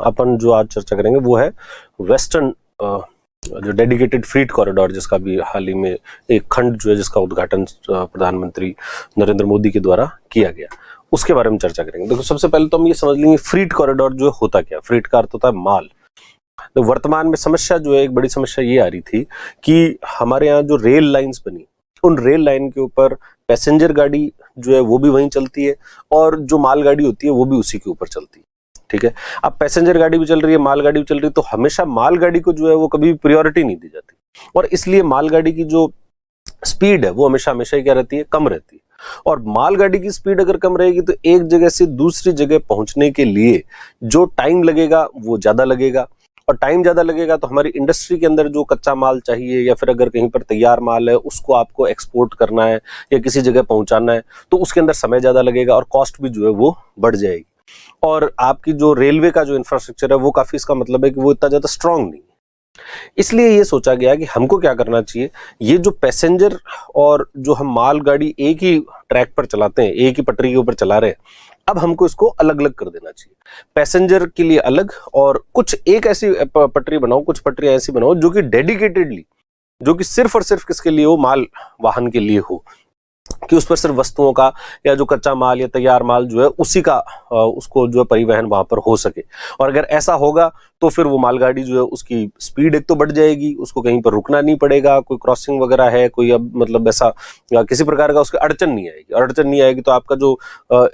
अपन जो आज चर्चा करेंगे वो है वेस्टर्न जो डेडिकेटेड फ्रीट कॉरिडोर, जिसका भी हाल ही में एक खंड जो है जिसका उद्घाटन प्रधानमंत्री नरेंद्र मोदी के द्वारा किया गया, उसके बारे में चर्चा करेंगे। देखो, सबसे पहले तो हम ये समझ लेंगे फ्रीट कॉरिडोर जो होता क्या। फ्रीट का अर्थ होता है माल। तो वर्तमान में समस्या जो है, एक बड़ी समस्या ये आ रही थी कि हमारे यहाँ जो रेल लाइंस बनी, उन रेल लाइन के ऊपर पैसेंजर गाड़ी जो है वो भी वहीं चलती है और जो माल गाड़ी होती है वो भी उसी के ऊपर चलती है। ठीक है, अब पैसेंजर गाड़ी भी चल रही है, माल गाड़ी भी चल रही है, तो हमेशा माल गाड़ी को जो है वो कभी प्रायोरिटी नहीं दी जाती और इसलिए माल गाड़ी की जो स्पीड है वो हमेशा हमेशा क्या रहती है, कम रहती है। और माल गाड़ी की स्पीड अगर कम रहेगी तो एक जगह से दूसरी जगह पहुंचने के लिए जो टाइम लगेगा वो ज्यादा लगेगा और टाइम ज्यादा लगेगा तो हमारी इंडस्ट्री के अंदर जो कच्चा माल चाहिए या फिर अगर कहीं पर तैयार माल है उसको आपको एक्सपोर्ट करना है या किसी जगह पहुंचाना है तो उसके अंदर समय ज्यादा लगेगा और कॉस्ट भी जो है वो बढ़ जाएगी। और आपकी जो रेलवे का जो इंफ्रास्ट्रक्चर है वो काफी, इसका मतलब है कि वो इतना ज्यादा स्ट्रांग नहीं है। इसलिए ये सोचा गया कि हमको क्या करना चाहिए, ये जो पैसेंजर और जो हम माल गाड़ी एक ही ट्रैक पर चलाते हैं, एक ही पटरी के ऊपर चला रहे हैं, अब हमको इसको अलग अलग कर देना चाहिए। पैसेंजर के लिए अलग और कुछ एक ऐसी पटरी बनाओ, कुछ पटरियां ऐसी बनाओ जो कि डेडिकेटेडली, जो कि सिर्फ और सिर्फ किसके लिए हो, माल वाहन के लिए हो, कि उस पर सिर्फ वस्तुओं का या जो कच्चा माल या तैयार माल जो है उसी का उसको जो है परिवहन वहां पर हो सके। और अगर ऐसा होगा तो फिर वो मालगाड़ी जो है उसकी स्पीड एक तो बढ़ जाएगी, उसको कहीं पर रुकना नहीं पड़ेगा, कोई क्रॉसिंग वगैरह है, कोई अब मतलब ऐसा किसी प्रकार का उसकी अड़चन नहीं आएगी। और अड़चन नहीं आएगी तो आपका जो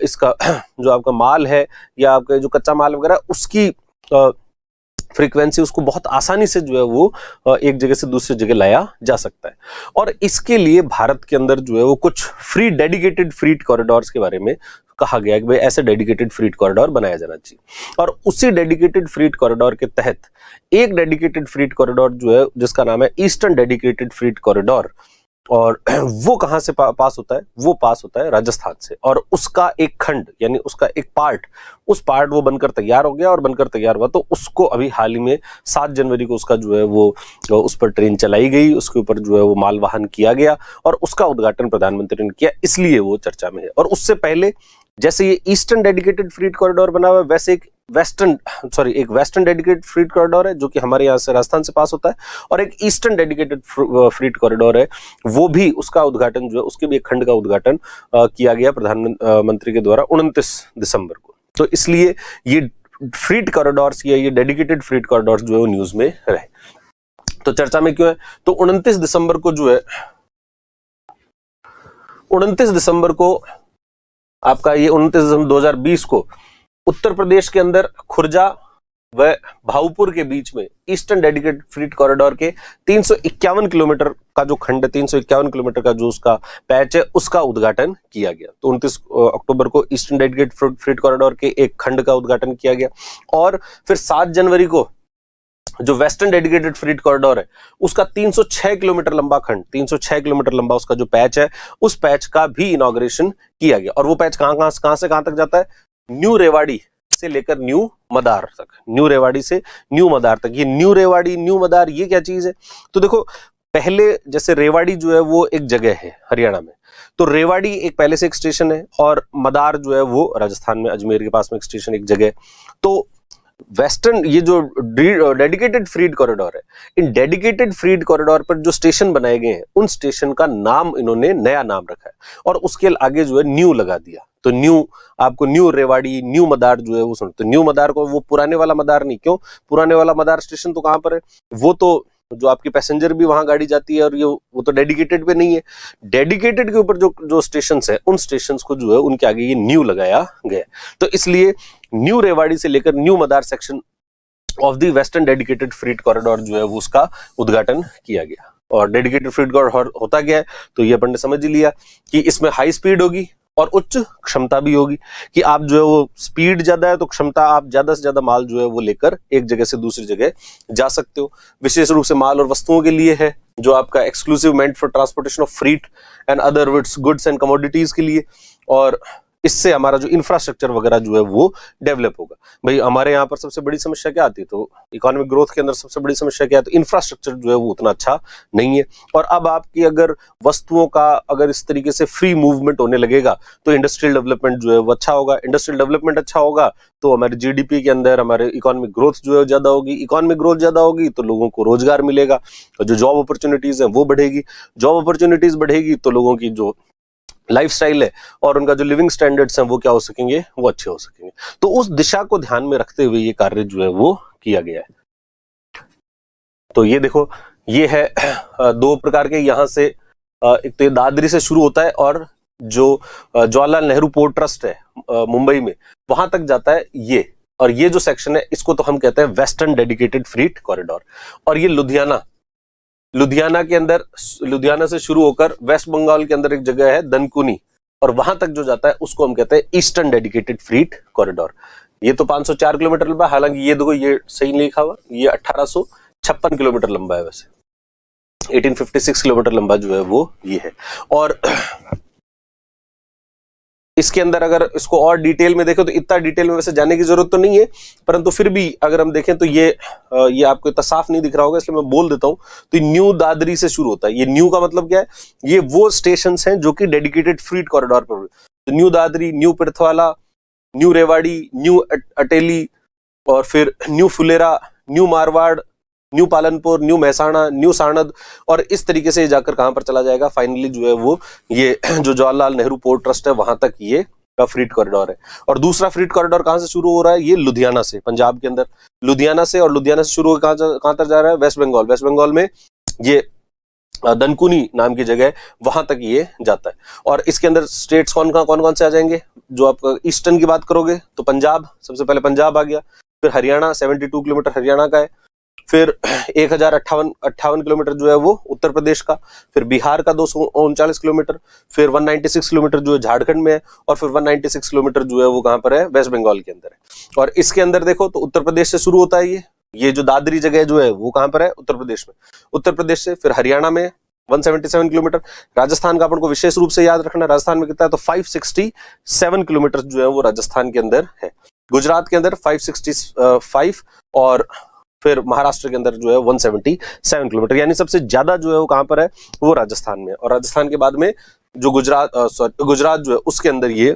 इसका जो आपका माल है या आपका जो कच्चा माल वगैरह उसकी फ्रीक्वेंसी, उसको बहुत आसानी से जो है वो एक जगह से दूसरी जगह लाया जा सकता है। और इसके लिए भारत के अंदर जो है वो कुछ फ्री डेडिकेटेड फ्रीट कॉरिडोर्स के बारे में कहा गया कि भाई ऐसे डेडिकेटेड फ्रीट कॉरिडोर बनाया जाना चाहिए। और उसी डेडिकेटेड फ्रीट कॉरिडोर के तहत एक डेडिकेटेड फ्रीट कॉरिडोर जो है जिसका नाम है ईस्टर्न डेडिकेटेड फ्रीट कॉरिडोर, और वो कहां से पास होता है, वो पास होता है राजस्थान से। और उसका एक खंड यानी उसका एक पार्ट, उस पार्ट वो बनकर तैयार हो गया और बनकर तैयार हुआ तो उसको अभी हाल ही में 7 जनवरी को उसका जो है वो उस पर ट्रेन चलाई गई, उसके ऊपर जो है वो माल वाहन किया गया और उसका उद्घाटन प्रधानमंत्री ने किया, इसलिए वो चर्चा में है। और उससे पहले जैसे ये ईस्टर्न डेडिकेटेड फ्रीट कॉरिडोर बना हुआ है, वैसे एक वेस्टर्न डेडिकेटेड फ्रीट कॉरिडोर है जो कि हमारे यहाँ से राजस्थान से पास होता है, और एक ईस्टर्न डेडिकेटेड फ्रीट कॉरिडोर है, वो भी उसका उद्घाटन जो है उसके भी एक खंड का उद्घाटन किया गया प्रधानमंत्री के द्वारा 29 दिसंबर को। तो इसलिए ये फ्रीट कॉरिडोर्स या ये डेडिकेटेड फ्रीट कॉरिडोर्स जो है वो न्यूज में रहे। तो चर्चा में क्यों है, तो 29 दिसंबर को जो है 29 दिसंबर को आपका ये 29 दिसंबर 2020 को उत्तर प्रदेश के अंदर खुर्जा व भाऊपुर के बीच में ईस्टर्न डेडिकेटेड फ्रीट कॉरिडोर के 351 किलोमीटर का जो खंड, 351 किलोमीटर का जो उसका पैच है, उसका उद्घाटन किया गया। तो 29 अक्टूबर को ईस्टर्न डेडिकेटेड फ्रीट कॉरिडोर के एक खंड का उद्घाटन किया गया और फिर 7 जनवरी को जो वेस्टर्न डेडिकेटेड फ्रीट कॉरिडोर है उसका 306 किलोमीटर लंबा खंड, 306 किलोमीटर लंबा उसका जो पैच है, उस पैच का भी इनॉग्रेशन किया गया। और वो पैच कहां से कहां तक जाता है, न्यू रेवाड़ी से लेकर न्यू मदार तक, न्यू रेवाड़ी से न्यू मदार तक। ये न्यू रेवाड़ी न्यू मदार ये क्या चीज है, तो देखो पहले जैसे रेवाड़ी जो है वो एक जगह है हरियाणा में, तो रेवाड़ी एक पहले से एक स्टेशन है और मदार जो है वो राजस्थान में अजमेर के पास में एक स्टेशन, एक जगह। तो वेस्टर्न ये जो डेडिकेटेड फ्रीट कॉरिडोर है, इन डेडिकेटेड फ्रीट कॉरिडोर पर जो स्टेशन बनाए गए हैं उन स्टेशन का नाम इन्होंने नया नाम रखा है और उसके आगे जो है न्यू लगा दिया। तो न्यू, आपको न्यू रेवाड़ी न्यू मदार जो है वो सुन, तो न्यू मदार को वो पुराने वाला मदार नहीं, क्यों, पुराने वाला मदार स्टेशन तो कहां पर है, वो तो जो आपकी पैसेंजर भी वहां गाड़ी जाती है और ये वो तो डेडिकेटेड पे नहीं है। डेडिकेटेड के ऊपर जो स्टेशंस है उन स्टेशंस को जो है उनके आगे ये न्यू लगाया गया। तो इसलिए न्यू रेवाड़ी से लेकर new Madar section of the western dedicated freight corridor जो है वो उसका उद्घाटन किया गया। और डेडिकेटेड फ्रीट कॉरिडोर होता क्या है, तो ये अपन ने समझ लिया कि इसमें हाई स्पीड होगी और उच्च क्षमता भी होगी, कि आप जो है वो स्पीड ज्यादा है तो क्षमता, आप ज्यादा से ज्यादा माल जो है वो लेकर एक जगह से दूसरी जगह जा सकते हो। विशेष रूप से माल और वस्तुओं के लिए है, जो आपका exclusive meant for transportation of freight and other goods and commodities के लिए। और इससे हमारा जो इंफ्रास्ट्रक्चर वगैरह जो है वो डेवलप होगा। भाई हमारे यहाँ पर सबसे बड़ी समस्या क्या आती है, तो इकोनॉमिक ग्रोथ के अंदर सबसे बड़ी समस्या क्या है, तो इंफ्रास्ट्रक्चर जो है वो उतना अच्छा नहीं है। और अब आपकी अगर वस्तुओं का अगर इस तरीके से फ्री मूवमेंट होने लगेगा तो इंडस्ट्रियल डेवलपमेंट जो है वो अच्छा होगा। इंडस्ट्रियल डेवलपमेंट अच्छा होगा तो हमारे जीडीपी के अंदर हमारे इकोनॉमिक ग्रोथ जो है ज्यादा होगी। इकोनॉमिक ग्रोथ ज्यादा होगी तो लोगों को रोजगार मिलेगा, तो जो जॉब अपॉर्चुनिटीज है वो बढ़ेगी। जॉब अपॉर्चुनिटीज बढ़ेगी तो लोगों की जो लाइफस्टाइल है और उनका जो लिविंग स्टैंडर्ड्स हैं वो क्या हो सकेंगे, वो अच्छे हो सकेंगे। तो उस दिशा को ध्यान में रखते हुए ये कार्य जो है वो किया गया है। तो ये देखो, ये है दो प्रकार के, यहां से एक तो ये दादरी से शुरू होता है और जो जवाहरलाल नेहरू पोर्ट ट्रस्ट है मुंबई में, वहां तक जाता है ये। और ये जो सेक्शन है इसको तो हम कहते हैं वेस्टर्न डेडिकेटेड फ्रीट कॉरिडोर। और ये लुधियाना के अंदर, लुधियाना से शुरू होकर वेस्ट बंगाल के अंदर एक जगह है दनकुनी, और वहां तक जो जाता है उसको हम कहते हैं ईस्टर्न डेडिकेटेड फ्रीट कॉरिडोर। ये तो 504 किलोमीटर लंबा है, हालांकि ये देखो ये सही नहीं लिखा हुआ, ये 1856 किलोमीटर लंबा है, वैसे 1856 किलोमीटर लंबा जो है वो ये है। और इसके अंदर अगर इसको और डिटेल में देखें तो इतना डिटेल में वैसे जाने की जरूरत तो नहीं है, परंतु फिर भी अगर हम देखें तो ये आपको इतना साफ नहीं दिख रहा होगा इसलिए मैं बोल देता हूं। तो न्यू दादरी से शुरू होता है। ये न्यू का मतलब क्या है, ये वो स्टेशन हैं जो कि डेडिकेटेड फ्रीट कॉरिडोर पर। तो new Dadri, new Pirthwala, new Rewari, new Ateli, और फिर new Phulera, new Marwar, new Palanpur, new Mahesana, new Sanand, और इस तरीके से जाकर कहां पर चला जाएगा, फाइनली जो है वो ये जो जवाहरलाल नेहरू पोर्ट ट्रस्ट है वहां तक ये का फ्रीट कॉरिडोर है। और दूसरा फ्रीट कॉरिडोर कहां से शुरू हो रहा है, ये लुधियाना से, पंजाब के अंदर लुधियाना से, और लुधियाना से शुरू होकर कहां तक जा रहा है, वेस्ट बंगाल। वेस्ट बंगाल में ये दनकुनी नाम की जगह है, वहां तक ये जाता है। और इसके अंदर स्टेट्स कौन कौन से आ जाएंगे, जो आप ईस्टर्न की बात करोगे तो पंजाब, सबसे पहले पंजाब आ गया, फिर हरियाणा 72 किलोमीटर हरियाणा का है, फिर 1058 किलोमीटर जो है वो उत्तर प्रदेश का, फिर बिहार का 239 किलोमीटर, फिर 196 किलोमीटर जो है झारखंड में है, और फिर 196 किलोमीटर जो है वो कहां पर है, वेस्ट बंगाल के अंदर है। और इसके अंदर देखो तो उत्तर प्रदेश से शुरू होता है ये जो दादरी जगह जो है वो कहां पर है, उत्तर प्रदेश में। उत्तर प्रदेश से फिर हरियाणा में 177 किलोमीटर, राजस्थान का अपन को विशेष रूप से याद रखना, राजस्थान में कितना है तो 567 किलोमीटर जो है वो राजस्थान के अंदर है। गुजरात के अंदर 565, और फिर महाराष्ट्र के अंदर जो है 177 किलोमीटर, यानी सबसे ज्यादा जो है वो कहां पर है, वो राजस्थान में। और राजस्थान के बाद में जो गुजरात जो है उसके अंदर ये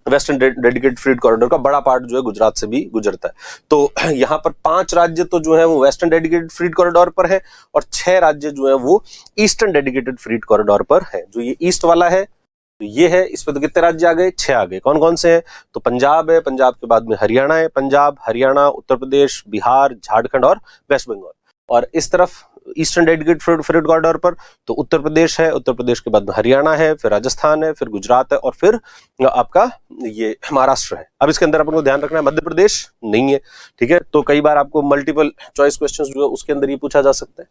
वेस्टर्न डेडिकेटेड फ्रीट कॉरिडोर का बड़ा पार्ट जो है गुजरात से भी गुजरता है। तो यहाँ पर 5 राज्य तो जो है वो वेस्टर्न डेडिकेटेड फ्रीट कॉरिडोर पर है, और 6 राज्य जो है वो ईस्टर्न डेडिकेटेड फ्रीट कॉरिडोर पर है। जो ये ईस्ट वाला है तो ये है, इस पे तो कितने राज्य आ गए, 6 आ गए। कौन कौन से हैं, तो पंजाब है, पंजाब के बाद में हरियाणा है, पंजाब, हरियाणा, उत्तर प्रदेश, बिहार, झारखंड और वेस्ट बंगाल। और इस तरफ ईस्टर्न डेडिकेटेड फ्रीट कॉरिडोर पर तो उत्तर प्रदेश है, उत्तर प्रदेश के बाद में हरियाणा है, फिर राजस्थान है, फिर गुजरात है, और फिर आपका ये महाराष्ट्र है। अब इसके अंदर अपन को ध्यान रखना है मध्य प्रदेश नहीं है, ठीक है। तो कई बार आपको मल्टीपल चॉइस क्वेश्चंस जो है उसके अंदर ये पूछा जा सकता है।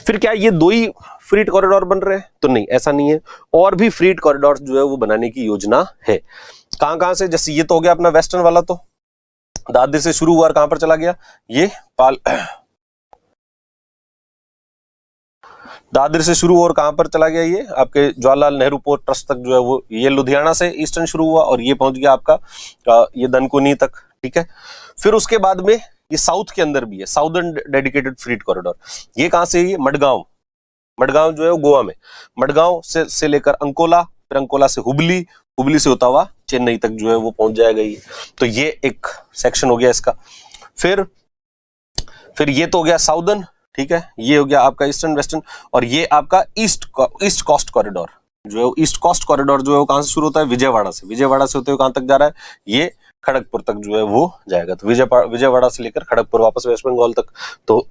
फिर क्या ये 2 ही फ्रीट कॉरिडोर बन रहे हैं, तो नहीं, ऐसा नहीं है, और भी फ्रीट कॉरिडोर जो है वो बनाने की योजना है। कहां से, जैसे ये तो हो गया अपना वेस्टर्न वाला, तो दादरी से शुरू हुआ और कहां पर चला गया, ये दादरी से शुरू और कहां पर चला गया, ये आपके जवाहरलाल नेहरू पोर्ट ट्रस्ट तक जो है वो, ये लुधियाना से ईस्टर्न शुरू हुआ और ये पहुंच गया आपका ये दनकुनी तक, ठीक है। फिर उसके बाद में ये साउथ के अंदर भी है, साउदर्न डेडिकेटेड फ्रीट कॉरिडोर। ये कहां से है, ये मडगांव जो है वो गोवा में, मडगांव से लेकर अंकोला, फिर अंकोला से हुबली से होता हुआ चेन्नई तक जो है वो पहुंच जाएगा ये। तो ये एक सेक्शन हो गया इसका। फिर ये तो हो गया साउदर्न, ठीक है, ये हो गया आपका ईस्टर्न वेस्टर्न, और ये आपका ईस्ट कोस्ट कॉरिडोर जो है, ईस्ट कोस्ट कॉरिडोर जो है वो कहां से शुरू होता है, विजयवाड़ा से होते हुए कहां तक जा रहा है, ये खड़गपुर तक जो है वो जाएगा। तो विजयवाड़ा से लेकर खड़गपुर वापस वेस्ट बंगाल तक, तो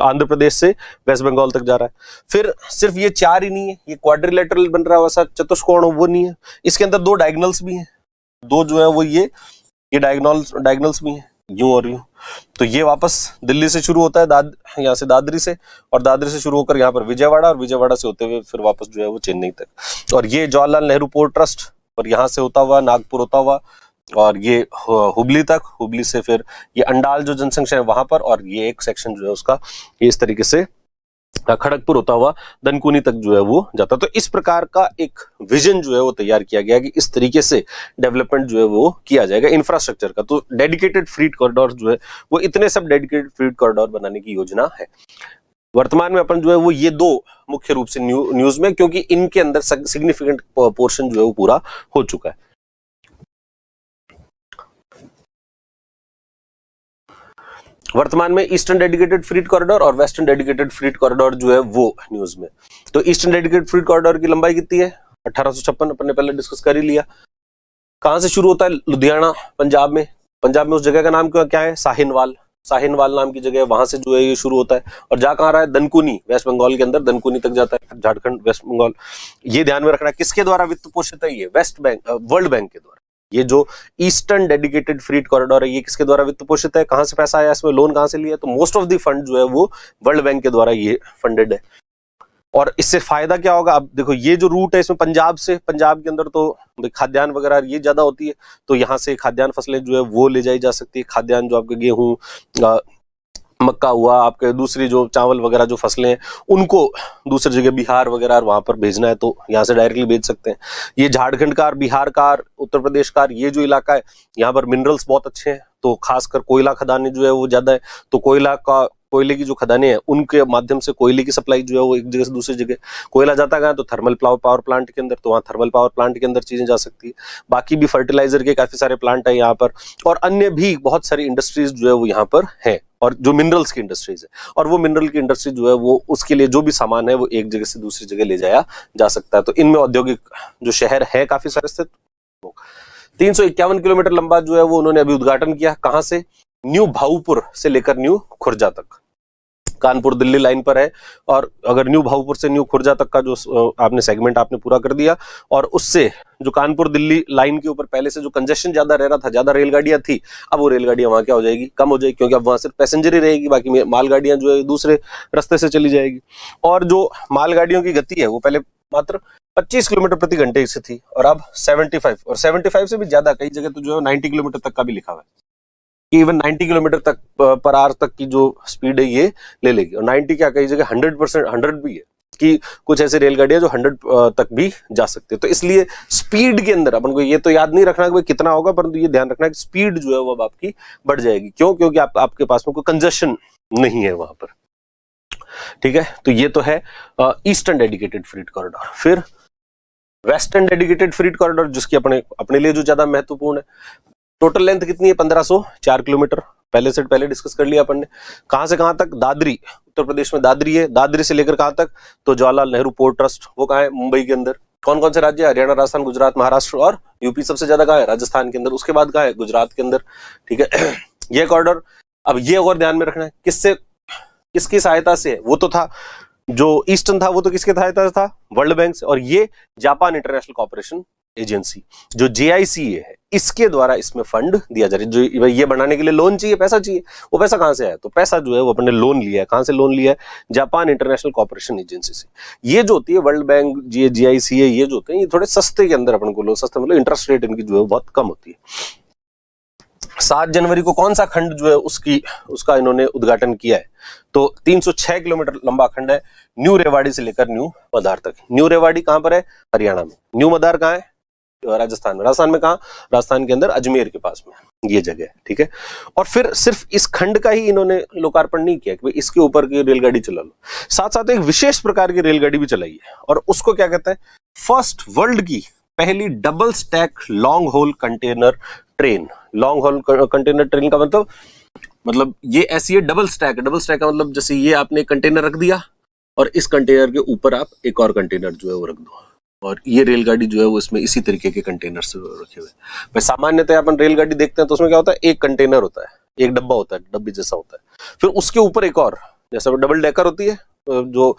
आंध्र प्रदेश से वेस्ट बंगाल तक जा रहा है। फिर सिर्फ ये 4 ही नहीं है, ये क्वाड्रिलेटरल बन रहा है, वैसा चतुष्कोण वो नहीं है, इसके अंदर 2 डायगोनल्स भी हैं, 2 जो है वो ये डायगोनल्स भी हैं, यूं और यूं। तो ये वापस दिल्ली से शुरू होता है, यहाँ से दादरी से, और दादरी से शुरू होकर यहाँ पर विजयवाड़ा, और विजयवाड़ा से होते हुए फिर वापस जो है वो चेन्नई तक। और ये जवाहरलाल नेहरू पोर्ट ट्रस्ट, और यहाँ से होता हुआ नागपुर होता हुआ, और ये हुबली तक, हुबली से फिर ये अंडाल जो जनसंख्या है वहां पर, और ये एक सेक्शन जो है उसका ये इस तरीके से खड़गपुर होता हुआ दनकुनी तक जो है वो जाता। तो इस प्रकार का एक विजन जो है वो तैयार किया गया कि इस तरीके से डेवलपमेंट जो है वो किया जाएगा इंफ्रास्ट्रक्चर का। तो डेडिकेटेड फ्रीट कॉरिडोर जो है वो इतने सब डेडिकेटेड फ्रीट कॉरिडोर बनाने की योजना है। वर्तमान में अपन जो है वो ये दो मुख्य रूप से न्यूज में, क्योंकि इनके अंदर सिग्निफिकेंट पोर्शन जो है वो पूरा हो चुका है। वर्तमान में ईस्टर्न डेडिकेटेड फ्रीट कॉरिडोर और वेस्टर्न डेडिकेटेड फ्रीट कॉरिडोर जो है वो न्यूज में। तो ईस्टर्न डेडिकेटेड फ्रीट कॉरिडोर की लंबाई कितनी है? 1856, अपन ने पहले डिस्कस कर ही लिया। कहां से शुरू होता है? लुधियाना, पंजाब में। पंजाब में उस जगह का नाम क्या है? साहिनवाल। साहिनवाल नाम की जगह, वहां से जो है ये शुरू होता है। और जा कहां रहा है? दनकुनी, वेस्ट बंगाल के अंदर दनकुनी तक जाता है, झारखंड, वेस्ट बंगाल। ये ध्यान में रखना, किसके द्वारा वित्त पोषित है? ये वर्ल्ड बैंक के द्वारा। ये जो ईस्टर्न डेडिकेटेड फ्रीट कॉरिडोर है ये किसके द्वारा वित्त पोषित है? कहां से पैसा आया इसमें? लोन कहां से लिया? तो मोस्ट ऑफ द फंड जो है वो वर्ल्ड बैंक के द्वारा ये फंडेड है। और इससे फायदा क्या होगा? अब देखो ये जो रूट है इसमें पंजाब के अंदर तो खाद्यान्न वगैरह ये ज्यादा होती है, तो यहाँ से खाद्यान्न फसलें जो है वो ले जाई जा सकती है। खाद्यान्न जो आपके गेहूं, मक्का हुआ, आपके दूसरी जो चावल वगैरह जो फसलें हैं उनको दूसरी जगह बिहार वगैरह वहां पर भेजना है तो यहाँ से डायरेक्टली भेज सकते हैं। ये झारखंड का, बिहार का, उत्तर प्रदेश का ये जो इलाका है यहाँ पर मिनरल्स बहुत अच्छे हैं, तो खासकर कोयला खदानें जो है वो ज्यादा है। तो कोयले की जो खदानें हैं उनके माध्यम से कोयले की सप्लाई जो है वो एक जगह से दूसरी जगह, कोयला जाता है तो थर्मल पावर प्लांट के अंदर, तो वहाँ थर्मल पावर प्लांट के अंदर चीजें जा सकती है। बाकी भी फर्टिलाइजर के काफी सारे प्लांट है यहाँ पर, और अन्य भी बहुत सारी इंडस्ट्रीज जो है वो यहाँ पर है, और जो मिनरल्स की इंडस्ट्रीज है। और वो मिनरल की इंडस्ट्री जो है वो उसके लिए जो भी सामान है वो एक जगह से दूसरी जगह ले जाया जा सकता है। तो इनमें औद्योगिक जो शहर है काफी सारे स्थित। 351 किलोमीटर लंबा जो है वो उन्होंने अभी उद्घाटन किया। कहां से? न्यू भाऊपुर से लेकर न्यू खुर्जा तक, कानपुर दिल्ली लाइन पर है। और अगर न्यू भाऊपुर से न्यू खुर्जा तक का जो आपने सेगमेंट आपने पूरा कर दिया, और उससे जो कानपुर दिल्ली लाइन के ऊपर पहले से जो कंजेशन ज्यादा रह रहा था, ज्यादा रेलगाड़ियां थी, अब वो रेलगाड़ियां वहां क्या हो जाएगी? कम हो जाएगी, क्योंकि अब वहां सिर्फ पैसेंजर ही रहेगी, बाकी मालगाड़ियां जो है दूसरे रास्ते से चली जाएगी। और जो मालगाड़ियों की गति है वो पहले मात्र 25 किलोमीटर प्रति घंटे से थी, और अब 75, और 75 से भी ज्यादा, कई जगह तो जो है 90 किलोमीटर तक का भी लिखा हुआ है कि इवन 90 किलोमीटर तक पर आवर तक की जो स्पीड है ये ले लेगी। और 90 क्या, कई जगह 100% 100 भी है, कि कुछ ऐसी रेलगाड़ियां जो 100 तक भी जा सकते हैं। तो इसलिए स्पीड के अंदर अपन को ये तो याद नहीं रखना कि कितना होगा, परंतु ये ध्यान रखना कि स्पीड जो है वो अब आपकी बढ़ जाएगी। क्यों? क्योंकि आपके पास में कोई कंजेशन नहीं है वहां पर। ठीक है, तो ये तो है ईस्टर्न डेडिकेटेड फ्रीट कॉरिडोर। फिर वेस्टर्न डेडिकेटेड फ्रीट कॉरिडोर, जिसकी अपने लिए जो ज्यादा महत्वपूर्ण है। टोटल लेंथ कितनी है? 1504 किलोमीटर, पहले डिस्कस कर लिया अपन ने। कहां से कहां तक? दादरी, उत्तर प्रदेश में दादरी है। दादरी से लेकर कहां तक? तो जवाहरलाल नेहरू पोर्ट ट्रस्ट, वो कहां है? मुंबई के अंदर। कौन कौन से राज्य? हरियाणा, राजस्थान, गुजरात, महाराष्ट्र और यूपी। सबसे ज्यादा कहां है? राजस्थान के अंदर। उसके बाद कहां है? गुजरात के अंदर। ठीक है, ये कॉरिडोर। अब ये और ध्यान में रखना है किसकी सहायता से? वो तो था जो ईस्टर्न था वो तो किसके सहायता से था? वर्ल्ड बैंक से। और ये जापान इंटरनेशनल कॉर्पोरेशन एजेंसी जो JICA है, इसके द्वारा इसमें फंड दिया जा रहा है। जो ये बनाने के लिए लोन चाहिए, पैसा चाहिए, वो पैसा कहां से आया? तो पैसा जो है वो अपने लोन लिया है। कहां से लोन लिया है? जापान इंटरनेशनल कॉर्पोरेशन एजेंसी से। ये जो होती है वर्ल्ड बैंक, JICA, ये जो होते हैं ये थोड़े सस्ते के अंदर अपन को लोन, सस्ते मतलब इंटरेस्ट रेट इनकी जो है बहुत कम होती है। 7 जनवरी को कौन सा खंड जो है उसका इन्होंने उद्घाटन किया है? तो 306 किलोमीटर लंबा खंड है, न्यू रेवाड़ी से लेकर न्यू मदार तक। न्यू रेवाड़ी कहां पर है? हरियाणा में। न्यू मदार कहां है? राजस्थान में। राजस्थान में कहां? राजस्थान के अंदर अजमेर के पास में ये जगह है। ठीक है, और फिर सिर्फ इस खंड का ही इन्होंने लोकार्पण नहीं किया कि भाई इसके ऊपर की रेलगाड़ी चला लो, साथ साथ एक विशेष प्रकार की रेलगाड़ी भी चलाई है, और उसको क्या कहते हैं? फर्स्ट वर्ल्ड की पहली double stack long haul container train. Long haul container train का मतलब ये ऐसी है, डबल स्टैक का मतलब जैसे ये आपने कंटेनर रख दिया और इस कंटेनर के ऊपर आप एक और कंटेनर जो है वो रख दो, और ये रेलगाड़ी जो है वो इसमें इसी तरीके के कंटेनर से रखे हुए। भाई सामान्यतः अपन रेलगाड़ी देखते हैं तो उसमें क्या होता है? एक कंटेनर होता है, एक डब्बा होता है, डब्बी जैसा होता है, फिर उसके ऊपर एक और, जैसा डबल डेकर होती है जो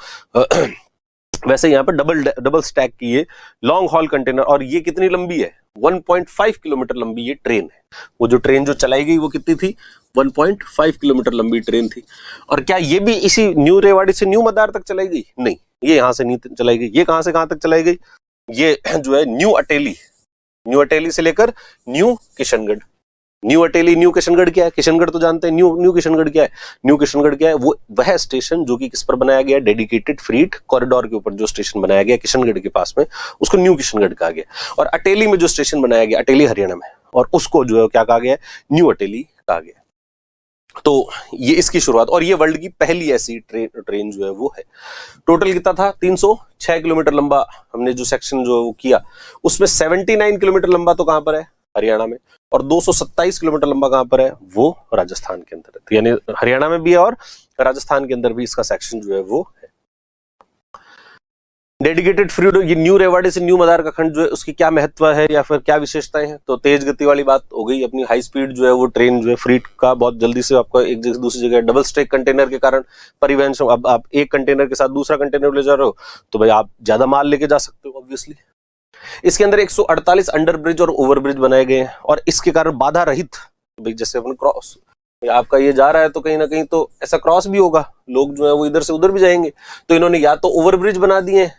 वैसे यहाँ पर डबल स्टैक की ये लॉन्ग हॉल कंटेनर। और ये कितनी लंबी है? 1.5 किलोमीटर लंबी ये ट्रेन है। वो जो ट्रेन जो चलाई गई वो कितनी थी? 1.5 किलोमीटर लंबी ट्रेन थी। और क्या ये भी इसी न्यू रेवाड़ी से न्यू मदार तक चलाई गई? नहीं, ये यहां से नहीं चलाई गई। ये कहां से कहां तक चलाई गई? ये जो है न्यू अटेली से लेकर new Kishangarh, new Ateli, new Kishangarh क्या है? किशनगढ़ तो जानते हैं। न्यू किशनगढ़ क्या है? न्यू किशनगढ़ क्या है? वो वह स्टेशन जो कि किस पर बनाया गया, डेडिकेटेड फ्रीट कॉरिडोर के ऊपर जो स्टेशन बनाया गया किशनगढ़ के पास में, उसको न्यू किशनगढ़ कहा गया। और अटेली में जो स्टेशन बनाया गया, अटेली हरियाणा में, और उसको जो है क्या कहा गया, न्यू अटेली कहा गया। तो ये इसकी शुरुआत, और ये वर्ल्ड की पहली ऐसी ट्रेन जो है वो है। टोटल कितना था? 306 किलोमीटर लंबा हमने जो सेक्शन जो वो किया, उसमें 79 किलोमीटर लंबा तो कहां पर है? हरियाणा में। और 227 किलोमीटर लंबा कहां पर है? वो राजस्थान के अंदर है। तो यानी हरियाणा में भी है और राजस्थान के अंदर भी इसका सेक्शन जो है वो है। डेडिकेटेड फ्रीड, ये न्यू रेवाड़ी से न्यू मदार का खंड जो है उसकी क्या महत्व है या फिर क्या विशेषताएं हैं? तो तेज गति वाली बात हो गई अपनी, हाई स्पीड जो है वो ट्रेन जो है फ्रीट का बहुत जल्दी से आपका एक जगह से दूसरी जगह, डबल स्टैक कंटेनर के कारण परिवहन। अब आप एक कंटेनर के साथ दूसरा कंटेनर ले जा रहे हो तो भाई आप ज्यादा माल लेके जा सकते हो ऑब्वियसली। इसके अंदर 148 अंडर ब्रिज और ओवर ब्रिज बनाए गए हैं और इसके कारण बाधा रहित, भाई जैसे अपन क्रॉस, आपका ये जा रहा है तो कहीं ना कहीं तो ऐसा क्रॉस भी होगा, लोग जो है वो इधर से उधर भी जाएंगे, तो इन्होंने या तो ओवर ब्रिज बना दिए हैं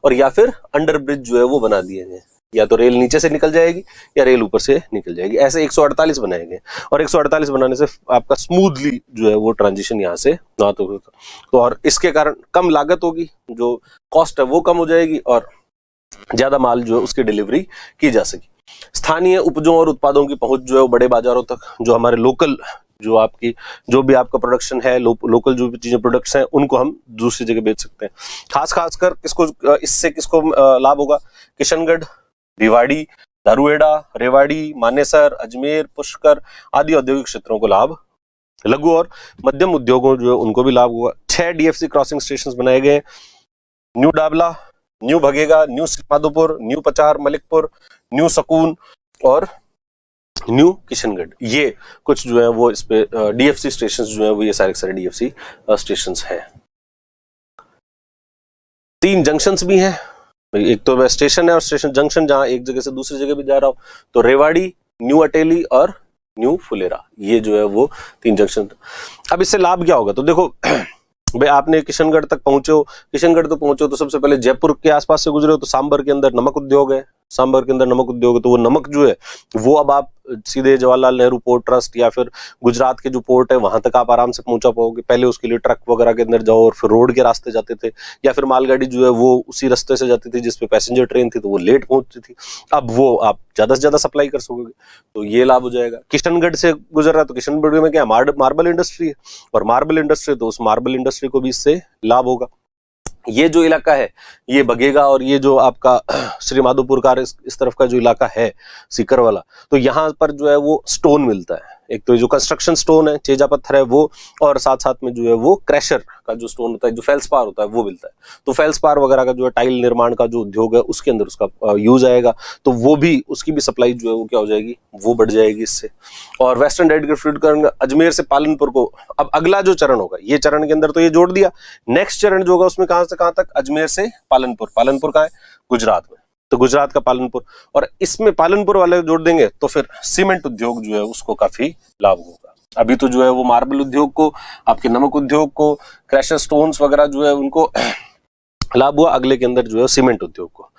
और या फिर अंडर ब्रिज जो है वो बना दिए हैं। या तो रेल नीचे से निकल जाएगी या रेल ऊपर से निकल जाएगी। ऐसे 148 बनाए गए और 148 बनाने से आपका स्मूथली जो है वो ट्रांजिशन यहाँ से ना तो और इसके कारण कम लागत होगी, जो कॉस्ट है वो कम हो जाएगी और ज्यादा माल जो है उसकी डिलीवरी की जा सके। स्थानीय उपजों और उत्पादों की पहुंच जो है वो बड़े बाजारों तक, जो हमारे लोकल जो आपकी जो भी आपका प्रोडक्शन है, लोकल जो भी चीजें प्रोडक्ट्स हैं उनको हम दूसरी जगह बेच सकते हैं। खासकर किसको इससे किसको लाभ होगा? किशनगढ़, भिवाड़ी, दारूहेड़ा, रेवाड़ी, मानेसर, अजमेर, पुष्कर आदि औद्योगिक क्षेत्रों को लाभ। लघु और मध्यम उद्योगों जो है उनको भी लाभ हुआ। 6 डीएफसी क्रॉसिंग स्टेशन बनाए गए, new Dabla, new Bhagega, new Madhopur, new Pachar Malikpur, new Sakun और न्यू किशनगढ़। ये कुछ जो है वो इस पे डीएफसी स्टेशन जो है वो ये सारे डीएफसी स्टेशन हैं। 3 जंक्शंस भी हैं, एक तो स्टेशन है और स्टेशन जंक्शन, जहां एक जगह से दूसरी जगह भी जा रहा हो, तो रेवाड़ी, न्यू अटेली और न्यू फुलेरा, ये जो है वो 3 जंक्शन। अब इससे लाभ क्या होगा? तो देखो भाई आपने किशनगढ़ तक पहुंचे हो, किशनगढ़ तक पहुंचे हो तो सबसे पहले जयपुर के आसपास से गुजरे हो तो सांबर के अंदर नमक उद्योग है, सांबर के अंदर नमक उद्योग है, तो वो नमक जो है वो अब आप सीधे जवाहरलाल नेहरू पोर्ट ट्रस्ट या फिर गुजरात के जो पोर्ट है वहां तक आप आराम से पहुंचा पाओगे। पहले उसके लिए ट्रक वगैरह के अंदर जाओ और फिर रोड के रास्ते जाते थे या फिर मालगाड़ी जो है वो उसी रास्ते से जाती थी जिसपे पैसेंजर ट्रेन थी तो वो लेट पहुंचती थी। अब वो आप ज्यादा से ज्यादा सप्लाई कर सकोगे तो ये लाभ हो जाएगा। किशनगढ़ से गुजर रहा है तो किशनगढ़ में क्या मार्बल इंडस्ट्री है और मार्बल इंडस्ट्री, तो उस मार्बल इंडस्ट्री को भी इससे लाभ होगा। ये जो इलाका है ये बगेगा और ये जो आपका श्री माधोपुर का इस तरफ का जो इलाका है सीकर वाला, तो यहाँ पर जो है वो स्टोन मिलता है। एक तो जो कंस्ट्रक्शन स्टोन है, चेजा पत्थर है वो, और साथ साथ में जो है वो क्रैशर का जो स्टोन होता है, जो फेल्सपार होता है वो मिलता है। तो फेल्सपार वगैरह का जो है टाइल निर्माण का जो उद्योग है उसके अंदर उसका यूज आएगा, तो वो भी उसकी भी सप्लाई जो है वो क्या हो जाएगी, वो बढ़ जाएगी इससे। और वेस्टर्न डेडिकेटेड फ्रूट करेंगे अजमेर से पालनपुर को। अब अगला जो चरण होगा, ये चरण के अंदर तो ये जोड़ दिया, नेक्स्ट चरण जो होगा उसमें कहां से कहां तक? अजमेर से पालनपुर। पालनपुर कहां है? गुजरात में, तो गुजरात का पालनपुर, और इसमें पालनपुर वाले जोड़ देंगे तो फिर सीमेंट उद्योग जो है उसको काफी लाभ होगा। अभी तो जो है वो मार्बल उद्योग को, आपके नमक उद्योग को, क्रैशर स्टोन्स वगैरह जो है उनको लाभ हुआ, अगले के अंदर जो है सीमेंट उद्योग को।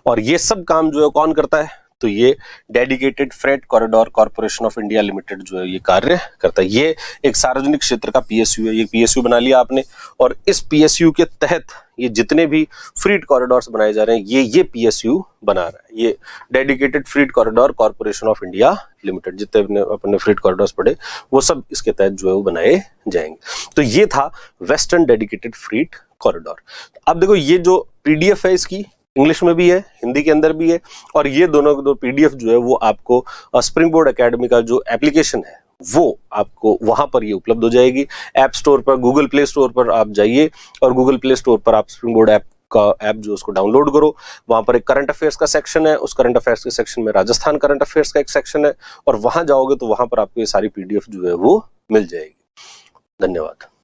और ये सब काम जो है कौन करता है? तो ये dedicated freight corridor corporation of India limited जो है ये कार्य करता है। ये एक सार्वजनिक क्षेत्र का पीएसयू है, ये पीएसयू बना लिया आपने, और इस पीएसयू के तहत ये जितने भी फ्रीट कॉरिडोर्स बनाए जा रहे हैं ये पीएसयू बना रहा है। ये dedicated freight corridor corporation of India limited, जितने अपने फ्रीट कॉरिडोर्स पड़े वो सब इसके तहत जो है वो बनाए जाएंगे। तो ये था वेस्टर्न डेडिकेटेड फ्रीट कॉरिडोर। अब देखो ये जो पीडीएफ है इसकी इंग्लिश में भी है, हिंदी के अंदर भी है, और ये दोनों पीडीएफ जो है वो आपको स्प्रिंग बोर्ड एकेडमी का जो एप्लीकेशन है वो आपको वहां पर ये उपलब्ध हो जाएगी। ऐप स्टोर पर, गूगल प्ले स्टोर पर आप जाइए और गूगल प्ले स्टोर पर आप स्प्रिंग बोर्ड ऐप जो उसको डाउनलोड करो। वहां पर एक करंट अफेयर्स का सेक्शन है, उस करंट अफेयर्स के सेक्शन में राजस्थान करंट अफेयर्स का एक सेक्शन है, और वहां जाओगे तो वहां पर आपको ये सारी पीडीएफ जो है वो मिल जाएगी। धन्यवाद।